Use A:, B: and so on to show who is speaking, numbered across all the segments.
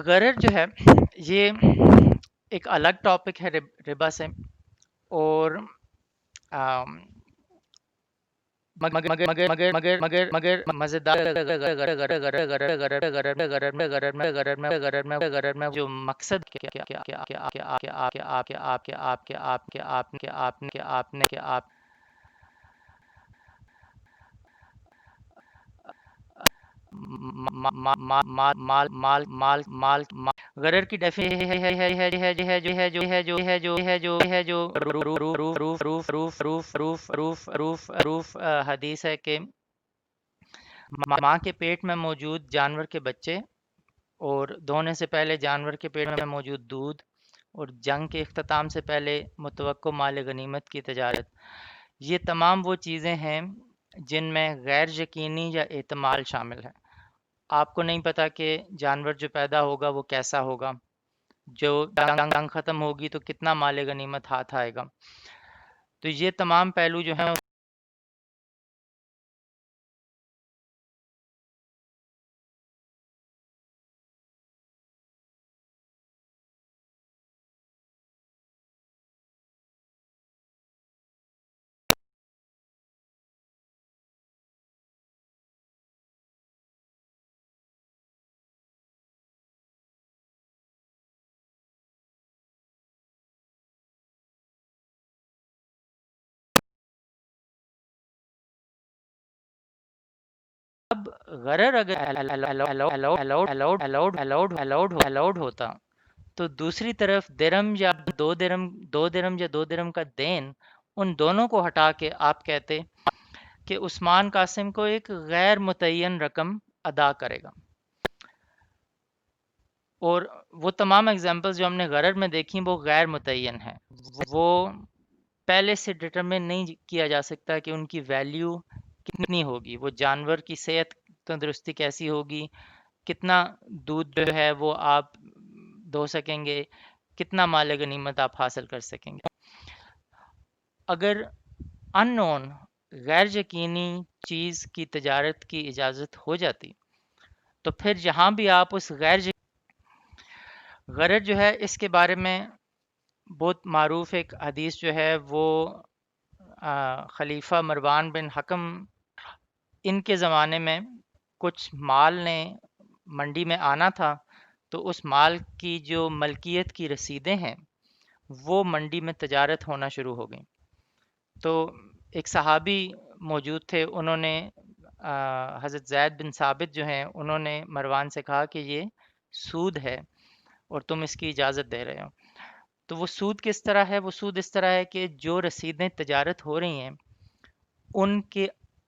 A: غرر جو ہے یہ ایک الگ ٹاپک ہے ربا سے، اور آم، مگر مزیدار غرر میں جو مقصد آپ مال غرر کی ڈیفینیشن روف حدیث ہے کہ ماں کے پیٹ میں موجود جانور کے بچے اور دھونے سے پہلے جانور کے پیٹ میں موجود دودھ اور جنگ کے اختتام سے پہلے متوقع مال غنیمت کی تجارت، یہ تمام وہ چیزیں ہیں جن میں غیر یقینی یا احتمال شامل ہے۔ آپ کو نہیں پتا کہ جانور جو پیدا ہوگا وہ کیسا ہوگا، جو جنگ ختم ہوگی تو کتنا مال غنیمت ہاتھ آئے گا، تو یہ تمام پہلو جو ہیں اب غرر اگر الاؤڈ ہوتا تو دوسری طرف دو درم کا دین، ان دونوں کو ہٹا کے آپ کہتے کہ عثمان قاسم کو ایک غیر متعین رقم ادا کرے گا، اور وہ تمام ایگزامپلز جو ہم نے غرر میں دیکھی وہ غیر متعین ہیں، وہ پہلے سے ڈٹرمن نہیں کیا جا سکتا کہ ان کی ویلیو کتنی ہوگی، وہ جانور کی صحت تندرستی کیسی ہوگی، کتنا دودھ جو ہے وہ آپ دو سکیں گے، کتنا مال غنیمت آپ حاصل کر سکیں گے۔ اگر ان نون غیر یقینی چیز کی تجارت کی اجازت ہو جاتی تو پھر جہاں بھی آپ اس غرر جو ہے اس کے بارے میں بہت معروف ایک حدیث جو ہے وہ خلیفہ مروان بن حکم ان کے زمانے میں کچھ مال نے منڈی میں آنا تھا، تو اس مال کی جو ملکیت کی رسیدیں ہیں وہ منڈی میں تجارت ہونا شروع ہو گئیں، تو ایک صحابی موجود تھے، انہوں نے حضرت زید بن ثابت جو ہیں انہوں نے مروان سے کہا کہ یہ سود ہے اور تم اس کی اجازت دے رہے ہو۔ تو وہ سود کس طرح ہے؟ وہ سود اس طرح ہے کہ جو رسیدیں تجارت ہو رہی ہیں ان کے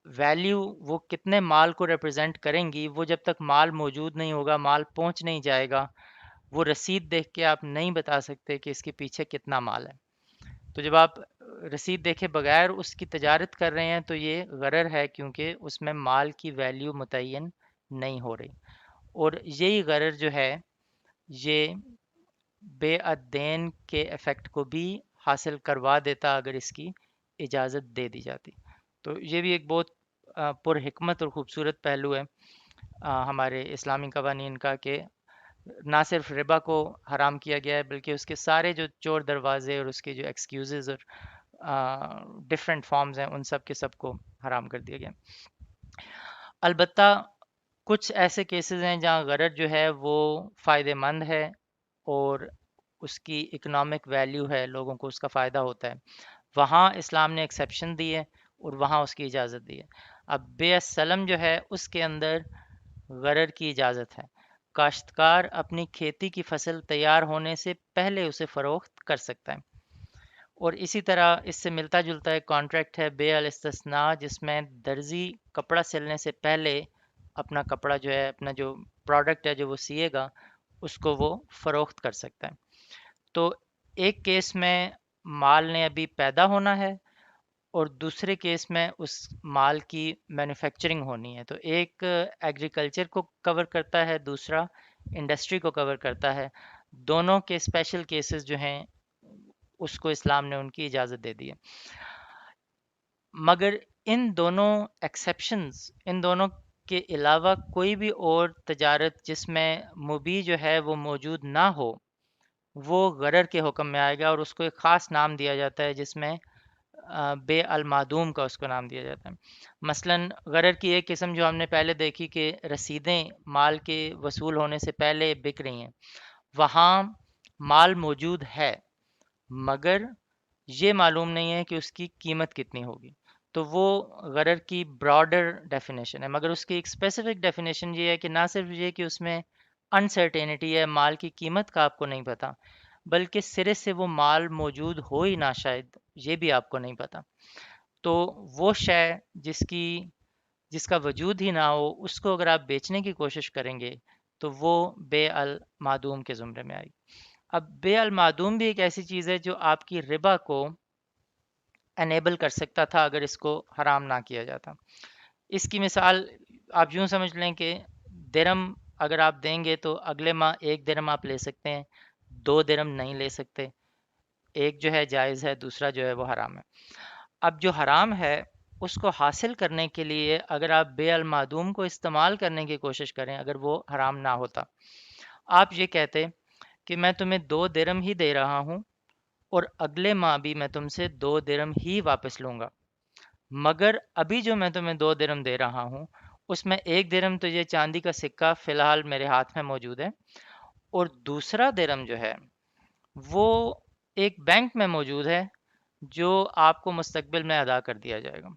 A: ویلیو وہ کتنے مال کو ریپرزینٹ کریں گی، وہ جب تک مال موجود نہیں ہوگا، مال پہنچ نہیں جائے گا، وہ رسید دیکھ کے آپ نہیں بتا سکتے کہ اس کے پیچھے کتنا مال ہے۔ تو جب آپ رسید دیکھے بغیر اس کی تجارت کر رہے ہیں تو یہ غرر ہے، کیونکہ اس میں مال کی ویلیو متعین نہیں ہو رہی، اور یہی غرر جو ہے یہ بے الدین کے ایفیکٹ کو بھی حاصل کروا دیتا اگر اس کی اجازت دے دی جاتی۔ تو یہ بھی ایک بہت پر حکمت اور خوبصورت پہلو ہے ہمارے اسلامی قوانین کا، کہ نہ صرف ربا کو حرام کیا گیا ہے بلکہ اس کے سارے جو چور دروازے اور اس کے جو ایکسکیوزز اور ڈفرینٹ فارمز ہیں ان سب کے سب کو حرام کر دیا گیا۔ البتہ کچھ ایسے کیسز ہیں جہاں غرر جو ہے وہ فائدہ مند ہے اور اس کی اکنامک ویلیو ہے، لوگوں کو اس کا فائدہ ہوتا ہے، وہاں اسلام نے ایکسیپشن دی ہے اور وہاں اس کی اجازت دی ہے۔ اب بے السلم جو ہے اس کے اندر غرر کی اجازت ہے، کاشتکار اپنی کھیتی کی فصل تیار ہونے سے پہلے اسے فروخت کر سکتا ہے، اور اسی طرح اس سے ملتا جلتا ایک کانٹریکٹ ہے بے الاستثناء، جس میں درزی کپڑا سلنے سے پہلے اپنا کپڑا جو ہے، اپنا جو پروڈکٹ ہے جو وہ سیے گا اس کو وہ فروخت کر سکتا ہے۔ تو ایک کیس میں مال نے ابھی پیدا ہونا ہے اور دوسرے کیس میں اس مال کی مینوفیکچرنگ ہونی ہے، تو ایک ایگریکلچر کو کور کرتا ہے، دوسرا انڈسٹری کو کور کرتا ہے، دونوں کے اسپیشل کیسز جو ہیں اس کو اسلام نے ان کی اجازت دے دی ہے۔ مگر ان دونوں ایکسیپشنز، ان دونوں کے علاوہ کوئی بھی اور تجارت جس میں مبیع جو ہے وہ موجود نہ ہو، وہ غرر کے حکم میں آئے گا، اور اس کو ایک خاص نام دیا جاتا ہے جس میں بے المعدوم کا اس کو نام دیا جاتا ہے۔ مثلا غرر کی ایک قسم جو ہم نے پہلے دیکھی کہ رسیدیں مال کے وصول ہونے سے پہلے بک رہی ہیں، وہاں مال موجود ہے مگر یہ معلوم نہیں ہے کہ اس کی قیمت کتنی ہوگی، تو وہ غرر کی براڈر ڈیفینیشن ہے۔ مگر اس کی ایک اسپیسیفک ڈیفینیشن یہ ہے کہ نہ صرف یہ کہ اس میں انسرٹینٹی ہے، مال کی قیمت کا آپ کو نہیں پتا، بلکہ سرے سے وہ مال موجود ہو ہی نہ، شاید یہ بھی آپ کو نہیں پتا۔ تو وہ شے جس کا وجود ہی نہ ہو، اس کو اگر آپ بیچنے کی کوشش کریں گے تو وہ بے المعدوم کے زمرے میں آئی۔ اب بے المعدوم بھی ایک ایسی چیز ہے جو آپ کی ربا کو انیبل کر سکتا تھا اگر اس کو حرام نہ کیا جاتا۔ اس کی مثال آپ یوں سمجھ لیں کہ درم اگر آپ دیں گے تو اگلے ماہ 1 درم آپ لے سکتے ہیں، 2 درم نہیں لے سکتے۔ ایک جو ہے جائز ہے، دوسرا جو ہے وہ حرام ہے۔ اب جو حرام ہے اس کو حاصل کرنے کے لیے اگر آپ بے المعدوم کو استعمال کرنے کی کوشش کریں، اگر وہ حرام نہ ہوتا، آپ یہ کہتے کہ میں تمہیں 2 درم ہی دے رہا ہوں اور اگلے ماہ بھی میں تم سے 2 درم ہی واپس لوں گا، مگر ابھی جو میں تمہیں 2 درم دے رہا ہوں اس میں 1 درم تو یہ چاندی کا سکہ فی الحال میرے ہاتھ میں موجود ہے، اور دوسرا درم جو ہے وہ ایک بینک میں موجود ہے جو آپ کو مستقبل میں ادا کر دیا جائے گا۔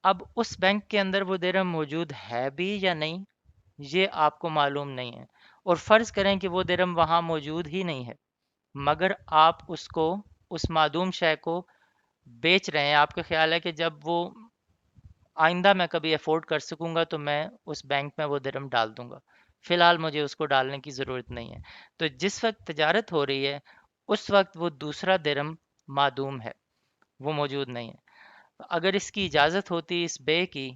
A: اب اس بینک کے اندر وہ درم موجود ہے بھی یا نہیں، یہ آپ کو معلوم نہیں ہے، اور فرض کریں کہ وہ درم وہاں موجود ہی نہیں ہے، مگر آپ اس کو، اس معدوم شے کو بیچ رہے ہیں۔ آپ کا خیال ہے کہ جب وہ آئندہ میں کبھی افورڈ کر سکوں گا تو میں اس بینک میں وہ درم ڈال دوں گا، فی الحال مجھے اس کو ڈالنے کی ضرورت نہیں ہے۔ تو جس وقت تجارت ہو رہی ہے اس وقت وہ دوسرا درم معدوم ہے، وہ موجود نہیں ہے۔ اگر اس کی اجازت ہوتی اس بے کی،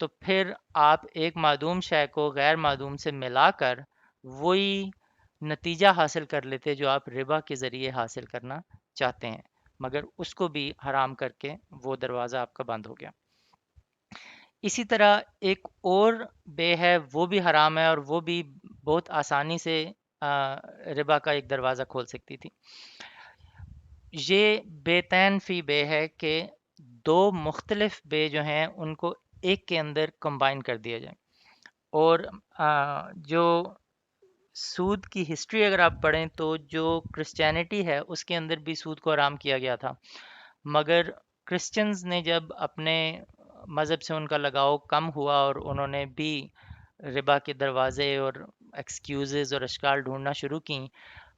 A: تو پھر آپ ایک معدوم شے کو غیر معدوم سے ملا کر وہی نتیجہ حاصل کر لیتے جو آپ ربا کے ذریعے حاصل کرنا چاہتے ہیں، مگر اس کو بھی حرام کر کے وہ دروازہ آپ کا بند ہو گیا۔ اسی طرح ایک اور بے ہے، وہ بھی حرام ہے اور وہ بھی بہت آسانی سے ربا کا ایک دروازہ کھول سکتی تھی۔ یہ بے تین فی بے ہے کہ 2 مختلف بے جو ہیں ان کو ایک کے اندر کمبائن کر دیا جائے۔ اور جو سود کی ہسٹری اگر آپ پڑھیں تو جو کرسچینٹی ہے اس کے اندر بھی سود کو حرام کیا گیا تھا، مگر کرسچنز نے جب اپنے مذہب سے ان کا لگاؤ کم ہوا اور انہوں نے بھی ربا کے دروازے اور ایکسکیوزز اور اشکال ڈھونڈنا شروع کیں،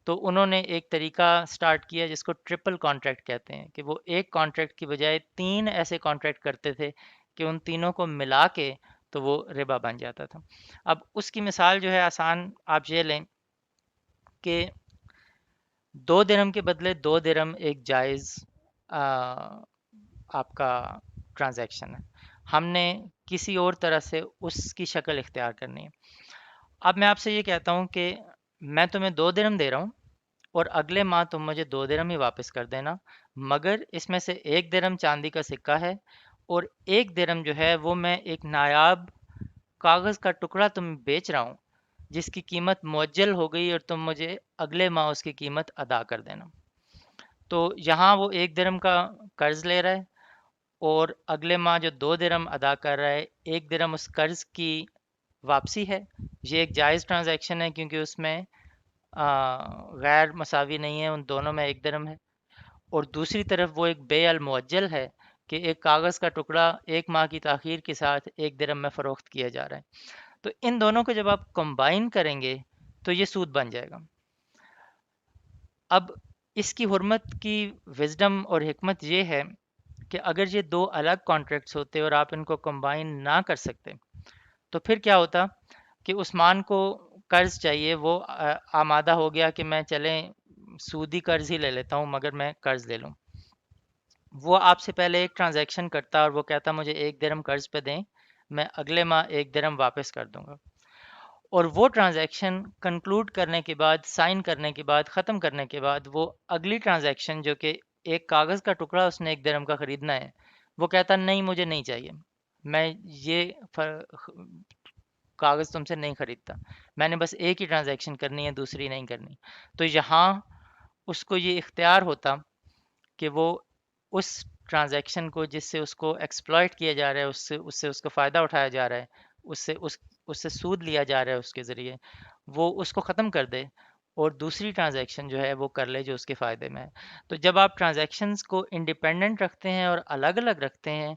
A: تو انہوں نے ایک طریقہ سٹارٹ کیا جس کو ٹرپل کانٹریکٹ کہتے ہیں، کہ وہ ایک کانٹریکٹ کی بجائے 3 ایسے کانٹریکٹ کرتے تھے کہ ان تینوں کو ملا کے تو وہ ربا بن جاتا تھا۔ اب اس کی مثال جو ہے آسان، آپ یہ لیں کہ 2 درم کے بدلے 2 درم ایک جائز آپ کا ٹرانزیکشن ہے، ہم نے کسی اور طرح سے اس کی شکل اختیار کرنی ہے۔ اب میں آپ سے یہ کہتا ہوں کہ میں تمہیں 2 درم دے رہا ہوں اور اگلے ماہ تم مجھے 2 درم ہی واپس کر دینا، مگر اس میں سے 1 درم چاندی کا سکہ ہے اور 1 درم جو ہے وہ میں ایک نایاب کاغذ کا ٹکڑا تم بیچ رہا ہوں جس کی قیمت معجل ہو گئی اور تم مجھے اگلے ماہ اس کی قیمت ادا کر دینا۔ تو یہاں وہ 1 درم کا قرض لے رہا ہے اور اگلے ماہ جو 2 درم ادا کر رہا ہے، 1 درم اس قرض کی واپسی ہے۔ یہ ایک جائز ٹرانزیکشن ہے کیونکہ اس میں غیر مساوی نہیں ہے، ان دونوں میں 1 درم ہے۔ اور دوسری طرف وہ ایک بے المعجل ہے کہ ایک کاغذ کا ٹکڑا 1 ماہ کی تاخیر کے ساتھ 1 درم میں فروخت کیا جا رہا ہے۔ تو ان دونوں کو جب آپ کمبائن کریں گے تو یہ سود بن جائے گا۔ اب اس کی حرمت کی وزڈم اور حکمت یہ ہے کہ اگر یہ 2 الگ کانٹریکٹس ہوتے اور آپ ان کو کمبائن نہ کر سکتے تو پھر کیا ہوتا کہ عثمان کو قرض چاہیے، وہ آمادہ ہو گیا کہ میں چلیں سودی قرض ہی لے لیتا ہوں مگر میں قرض لے لوں۔ وہ آپ سے پہلے ایک ٹرانزیکشن کرتا اور وہ کہتا مجھے 1 درم قرض پہ دیں، میں اگلے ماہ 1 درم واپس کر دوں گا، اور وہ ٹرانزیکشن کنکلوڈ کرنے کے بعد، سائن کرنے کے بعد، ختم کرنے کے بعد، وہ اگلی ٹرانزیکشن جو کہ ایک کاغذ کا ٹکڑا اس نے 1 درم کا خریدنا ہے، وہ کہتا نہیں مجھے نہیں چاہیے، میں یہ کاغذ تم سے نہیں خریدتا، میں نے بس ایک ہی ٹرانزیکشن کرنی ہے، دوسری نہیں کرنی. تو یہاں اس کو یہ اختیار ہوتا کہ وہ اس ٹرانزیکشن کو جس سے اس کو ایکسپلائٹ کیا جا رہا ہے، اس سے اس کا فائدہ اٹھایا جا رہا ہے، اس سے سود لیا جا رہا ہے اس کے ذریعے، وہ اس کو ختم کر دے اور دوسری ٹرانزیکشن جو ہے وہ کر لے جو اس کے فائدے میں ہے. تو جب آپ ٹرانزیکشنز کو انڈیپینڈنٹ رکھتے ہیں اور الگ الگ رکھتے ہیں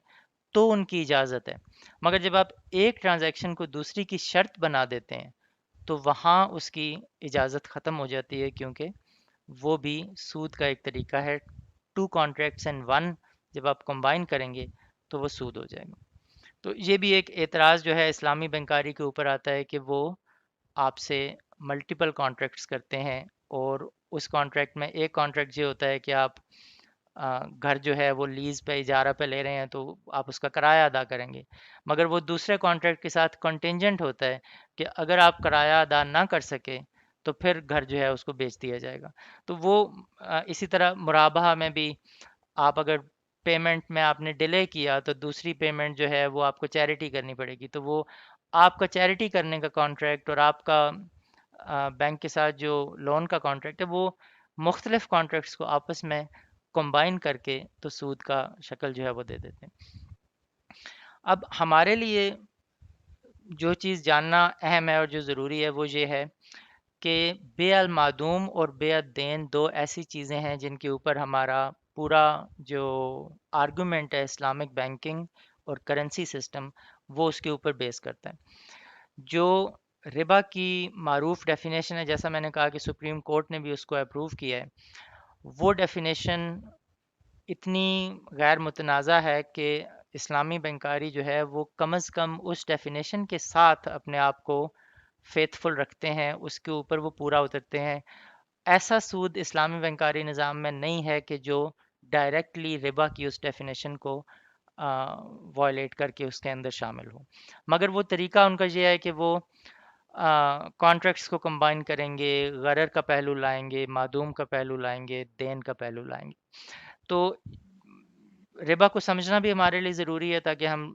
A: تو ان کی اجازت ہے. مگر جب آپ ایک ٹرانزیکشن کو دوسری کی شرط بنا دیتے ہیں تو وہاں اس کی اجازت ختم ہو جاتی ہے، کیونکہ وہ بھی سود کا ایک طریقہ ہے. ٹو کانٹریکٹس ان ون جب آپ کمبائن کریں گے تو وہ سود ہو جائے گا. تو یہ بھی ایک اعتراض جو ہے اسلامی بینکاری کے اوپر آتا ہے کہ وہ آپ سے ملٹیپل کانٹریکٹس کرتے ہیں، اور اس کانٹریکٹ میں ایک کانٹریکٹ یہ ہوتا ہے کہ آپ گھر جو ہے وہ لیز پہ اجارہ پہ لے رہے ہیں تو آپ اس کا کرایہ ادا کریں گے. مگر وہ دوسرے کانٹریکٹ کے ساتھ کنٹینجنٹ ہوتا ہے کہ اگر آپ کرایہ ادا نہ کر سکے تو پھر گھر جو ہے اس کو بیچ دیا جائے گا. تو وہ اسی طرح مرابحہ میں بھی آپ اگر پیمنٹ میں آپ نے ڈیلے کیا تو دوسری پیمنٹ جو ہے وہ آپ کو چیریٹی کرنی پڑے گی. تو وہ آپ کا چیریٹی کرنے کا کانٹریکٹ اور آپ کا بینک کے ساتھ جو لون کا کانٹریکٹ ہے، وہ مختلف کانٹریکٹس کو آپس میں کمبائن کر کے تو سود کا شکل جو ہے وہ دے دیتے ہیں. اب ہمارے لیے جو چیز جاننا اہم ہے اور جو ضروری ہے وہ یہ ہے کہ بے المعدوم اور بے الدین دو ایسی چیزیں ہیں جن کے اوپر ہمارا پورا جو آرگومنٹ ہے اسلامک بینکنگ اور کرنسی سسٹم وہ اس کے اوپر بیس کرتا ہے. جو ربا کی معروف ڈیفینیشن ہے، جیسا میں نے کہا کہ سپریم کورٹ نے بھی اس کو اپروو کیا ہے، وہ ڈیفینیشن اتنی غیر متنازع ہے کہ اسلامی بینکاری جو ہے وہ کم از کم اس ڈیفینیشن کے ساتھ اپنے آپ کو فیتھ فل رکھتے ہیں، اس کے اوپر وہ پورا اترتے ہیں. ایسا سود اسلامی بینکاری نظام میں نہیں ہے کہ جو ڈائریکٹلی ربا کی اس ڈیفینیشن کو وائلیٹ کر کے اس کے اندر شامل ہو. مگر وہ طریقہ ان کا یہ ہے کہ وہ کانٹریکٹس کو کمبائن کریں گے، غرر کا پہلو لائیں گے، معدوم کا پہلو لائیں گے، دین کا پہلو لائیں گے. تو ربا کو سمجھنا بھی ہمارے لیے ضروری ہے تاکہ ہم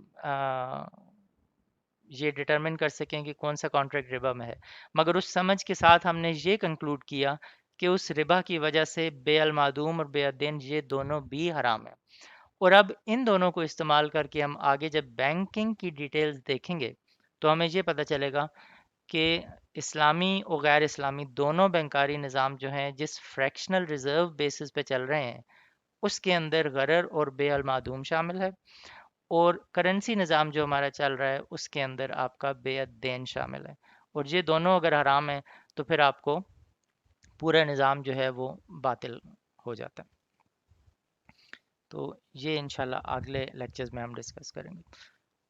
A: یہ ڈٹرمن کر سکیں کہ کون سا کانٹریکٹ ربا میں ہے. مگر اس سمجھ کے ساتھ ہم نے یہ کنکلوڈ کیا کہ اس ربا کی وجہ سے بے المعدوم اور بے الدین یہ دونوں بھی حرام ہیں. اور اب ان دونوں کو استعمال کر کے ہم آگے جب بینکنگ کی ڈیٹیلز دیکھیں گے تو ہمیں یہ پتہ چلے گا کہ اسلامی اور غیر اسلامی دونوں بینکاری نظام جو ہیں جس فریکشنل ریزرو بیسس پہ چل رہے ہیں اس کے اندر غرر اور بے المعدوم شامل ہے، اور کرنسی نظام جو ہمارا چل رہا ہے اس کے اندر آپ کا بے الدین شامل ہے. اور یہ دونوں اگر حرام ہیں تو پھر آپ کو پورا نظام جو ہے وہ باطل ہو جاتا ہے. تو یہ انشاءاللہ اگلے لیکچرز میں ہم ڈسکس کریں گے.